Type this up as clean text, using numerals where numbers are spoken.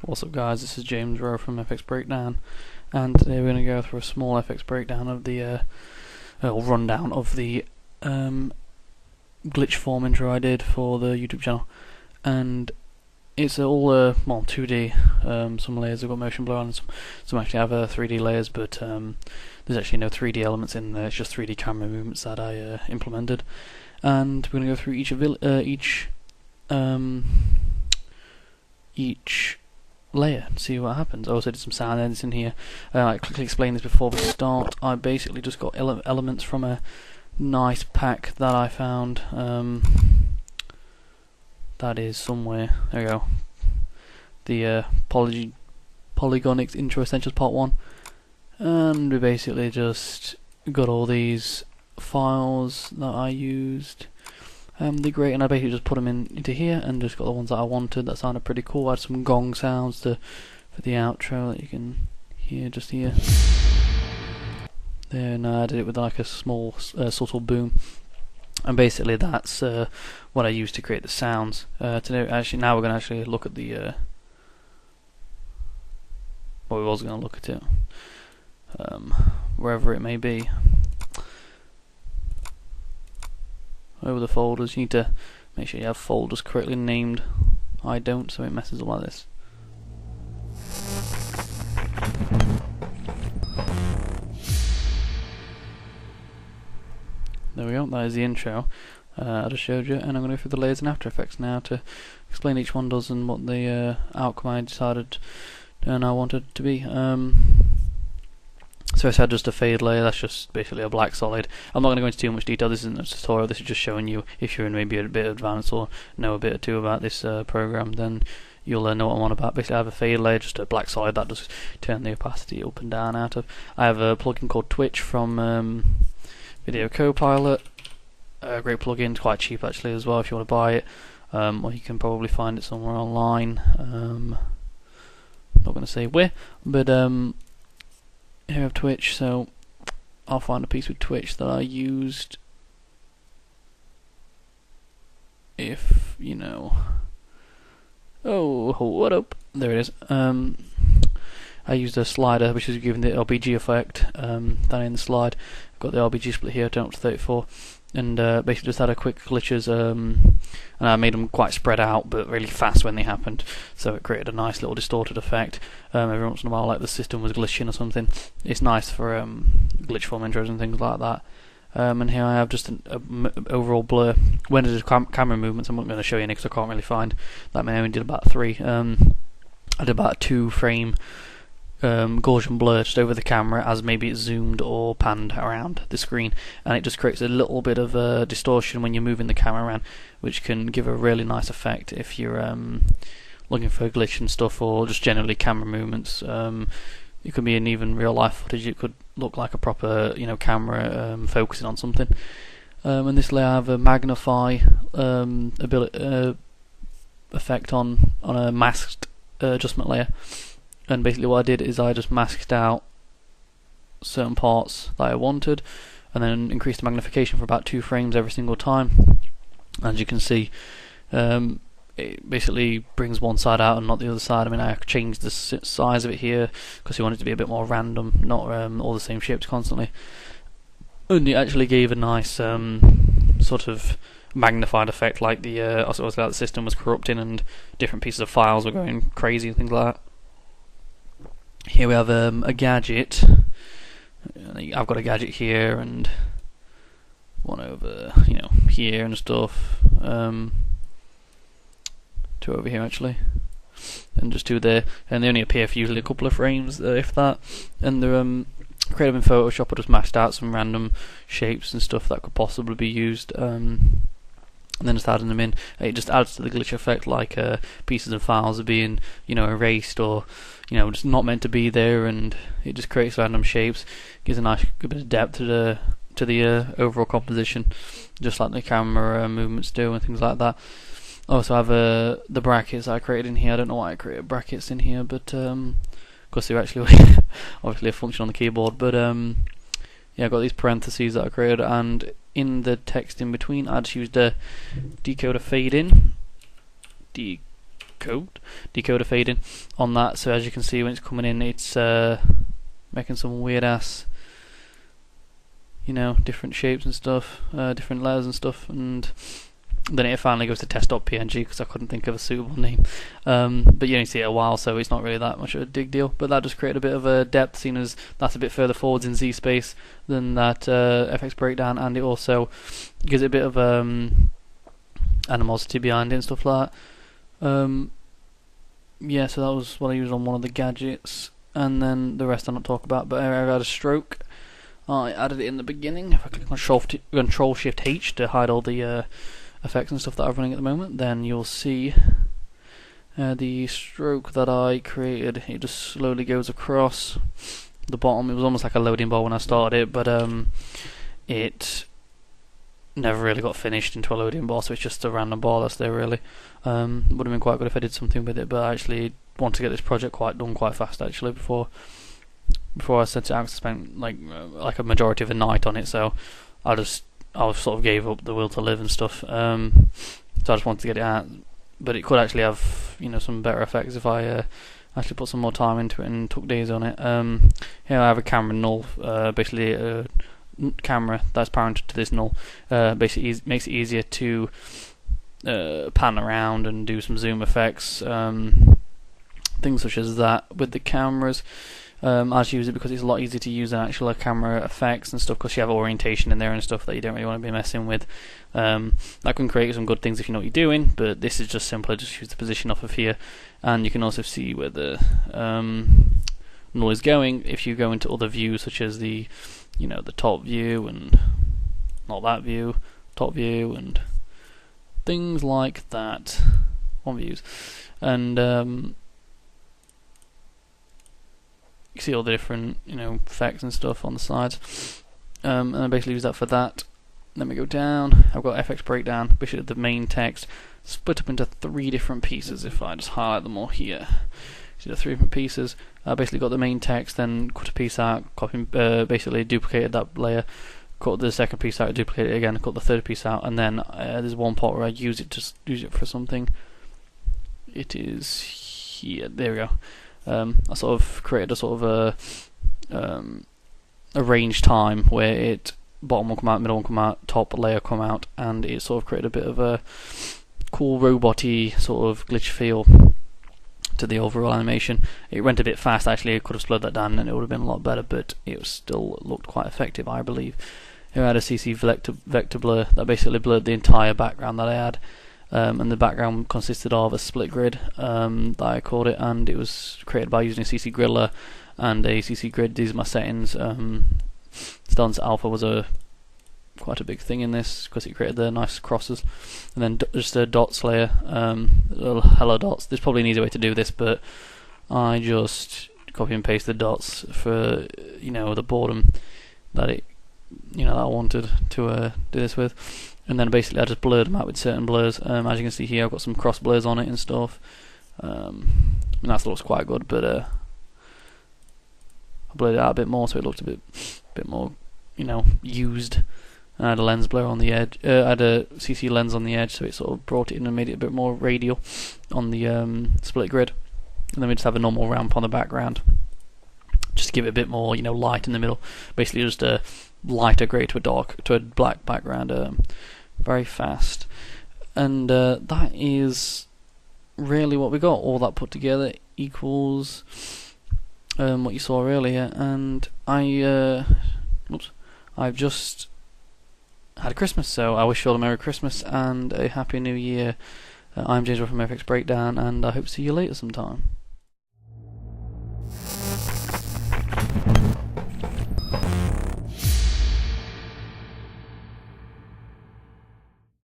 What's up guys, this is James Rowe from VFX Breakdown, and today we're going to go through a small FX breakdown of the rundown of the glitch form intro I did for the YouTube channel. And it's all 2D, some layers have got motion blur on, some actually have 3D layers, but there's actually no 3D elements in there, it's just 3D camera movements that I implemented. And we're going to go through each layer and see what happens. I also did some sound editing here. I quickly explained this before we start. I basically just got elements from a nice pack that I found. That is somewhere. There we go. The Polygonics Intro Essentials Part 1. And we basically just got all these files that I used. They're great, and I basically just put them into here and just got the ones that I wanted. That sounded pretty cool. I had some gong sounds for the outro that you can hear just here. Then I did it with like a small subtle boom, and basically that's what I used to create the sounds. Today, actually, now we're going to actually look at the well, we was going to look at it wherever it may be. Over the folders, you need to make sure you have folders correctly named. I don't, so it messes up like this. There we go, that is the intro I just showed you, and I'm going to go through the layers in After Effects now to explain each one does and what the outcome I decided and I wanted it to be. So I said just a fade layer, that's just basically a black solid. I'm not going to go into too much detail, this isn't a tutorial, this is just showing you, if you're in maybe a bit advanced or know a bit or two about this program, then you'll know what I'm on about. Basically I have a fade layer, just a black solid that just turn the opacity up and down out of. I have a plugin called Twitch from Video Copilot, a great plugin, it's quite cheap actually as well if you want to buy it, or you can probably find it somewhere online. I'm not going to say where, but here I have Twitch, so I'll find a piece with Twitch that I used, if you know. Oh, what up? There it is. I used a slider which is giving the LBG effect down in the slide. I've got the LBG split here, turned up to 34, and basically just had a quick glitches, and I made them quite spread out but really fast when they happened, so it created a nice little distorted effect. Every once in a while, like the system was glitching or something. It's nice for glitch form intros and things like that. And here I have just an overall blur. When it is camera movements, I'm not going to show you any because I can't really find that many. I only did about 3. I did about a 2-frame Gaussian blur just over the camera as maybe it's zoomed or panned around the screen, and it just creates a little bit of distortion when you're moving the camera around, which can give a really nice effect if you're looking for glitch and stuff, or just generally camera movements. It could be in even real life footage, it could look like a proper camera focusing on something. And this layer I have a magnify effect on a masked adjustment layer. And basically what I did is I just masked out certain parts that I wanted and then increased the magnification for about 2 frames every single time. As you can see, it basically brings one side out and not the other side. I mean, I changed the size of it here because we want it to be a bit more random, not all the same shapes constantly. And it actually gave a nice sort of magnified effect, like the the system was corrupting and different pieces of files were going crazy and things like that. Here we have a gadget. I've got a gadget here and one over, here and stuff. 2 over here actually, and just 2 there. And they only appear for usually a couple of frames, if that. And they're created in Photoshop. I just mashed out some random shapes and stuff that could possibly be used. And then just adding them in, it just adds to the glitch effect, like pieces of files are being, erased or, just not meant to be there, and it just creates random shapes, gives a nice good bit of depth to the overall composition, just like the camera movements do and things like that. I also have the brackets I created in here. I don't know why I created brackets in here, but because they're actually obviously a function on the keyboard. But yeah, I've got these parentheses that I created, and in the text in between I just used a decoder fade in, decoder fading on that. So as you can see, when it's coming in, it's making some weird ass, different shapes and stuff, different layers and stuff, and then it finally goes to test.png because I couldn't think of a suitable name. But you only see it a while, so it's not really that much of a big deal. But that just created a bit of a depth, seeing as that's a bit further forwards in Z space than that FX breakdown, and it also gives it a bit of animosity behind it and stuff like that. Yeah, so that was what I used on one of the gadgets, and then the rest I'll not talk about. But I had a stroke. I added it in the beginning. If I click on Control Shift H to hide all the effects and stuff that I'm running at the moment, then you'll see the stroke that I created. It just slowly goes across the bottom. It was almost like a loading bar when I started it, but it never really got finished into a loading bar, so it's just a random bar that's there really. Would have been quite good if I did something with it, but I actually want to get this project done quite fast actually before I sent it out. I spent like a majority of the night on it, so I sort of gave up the will to live and stuff. So I just wanted to get it out, but it could actually have some better effects if I actually put some more time into it and took days on it. Here I have a camera null, basically a camera that's parented to this null. Basically makes it easier to pan around and do some zoom effects, things such as that with the cameras. I just use it because it's a lot easier to use than actual camera effects and stuff, because you have orientation in there and stuff that you don't really want to be messing with. That can create some good things if you know what you're doing, but this is just simpler. Just use the position off of here, and you can also see where the null is going if you go into other views, such as the the top view and not that view, top view, and things like that on views. And you see all the different effects and stuff on the sides, and I basically use that for that. Then we go down. I've got FX breakdown, basically the main text split up into 3 different pieces. If I just highlight them all here, see the 3 different pieces. I basically got the main text, then cut a piece out, basically duplicated that layer, cut the second piece out, duplicated it again, cut the third piece out, and then there's one part where I use it for something. It is here. There we go. I sort of created a sort of a range time where it bottom will come out, middle will come out, top layer come out, and it sort of created a bit of a cool robot-y sort of glitch feel to the overall animation. It went a bit fast actually. I could have slowed that down and it would have been a lot better, but it still looked quite effective, I believe. Here I had a CC vector blur that basically blurred the entire background that I had. And the background consisted of a split grid, that I called it, and it was created by using a CC Griller and a CC Grid. These are my settings. Stance Alpha was quite a big thing in this because it created the nice crosses, and then just a dots layer, little hello dots. There's probably an easier way to do this, but I just copy and paste the dots for the boredom that that I wanted to do this with. And then basically I just blurred them out with certain blurs. As you can see here, I've got some cross blurs on it and stuff. And that looks quite good, but I blurred it out a bit more so it looked a bit more, used. And I had a lens blur on the edge. I had a CC lens on the edge, so it sort of brought it in and made it a bit more radial on the split grid. And then we just have a normal ramp on the background, just to give it a bit more, light in the middle. Basically, just a lighter grey to a black background. Very fast, and that is really what we got. All that put together equals what you saw earlier, and I've just had a Christmas, so I wish you all a Merry Christmas and a Happy New Year. I'm James from VFX Breakdown, and I hope to see you later sometime.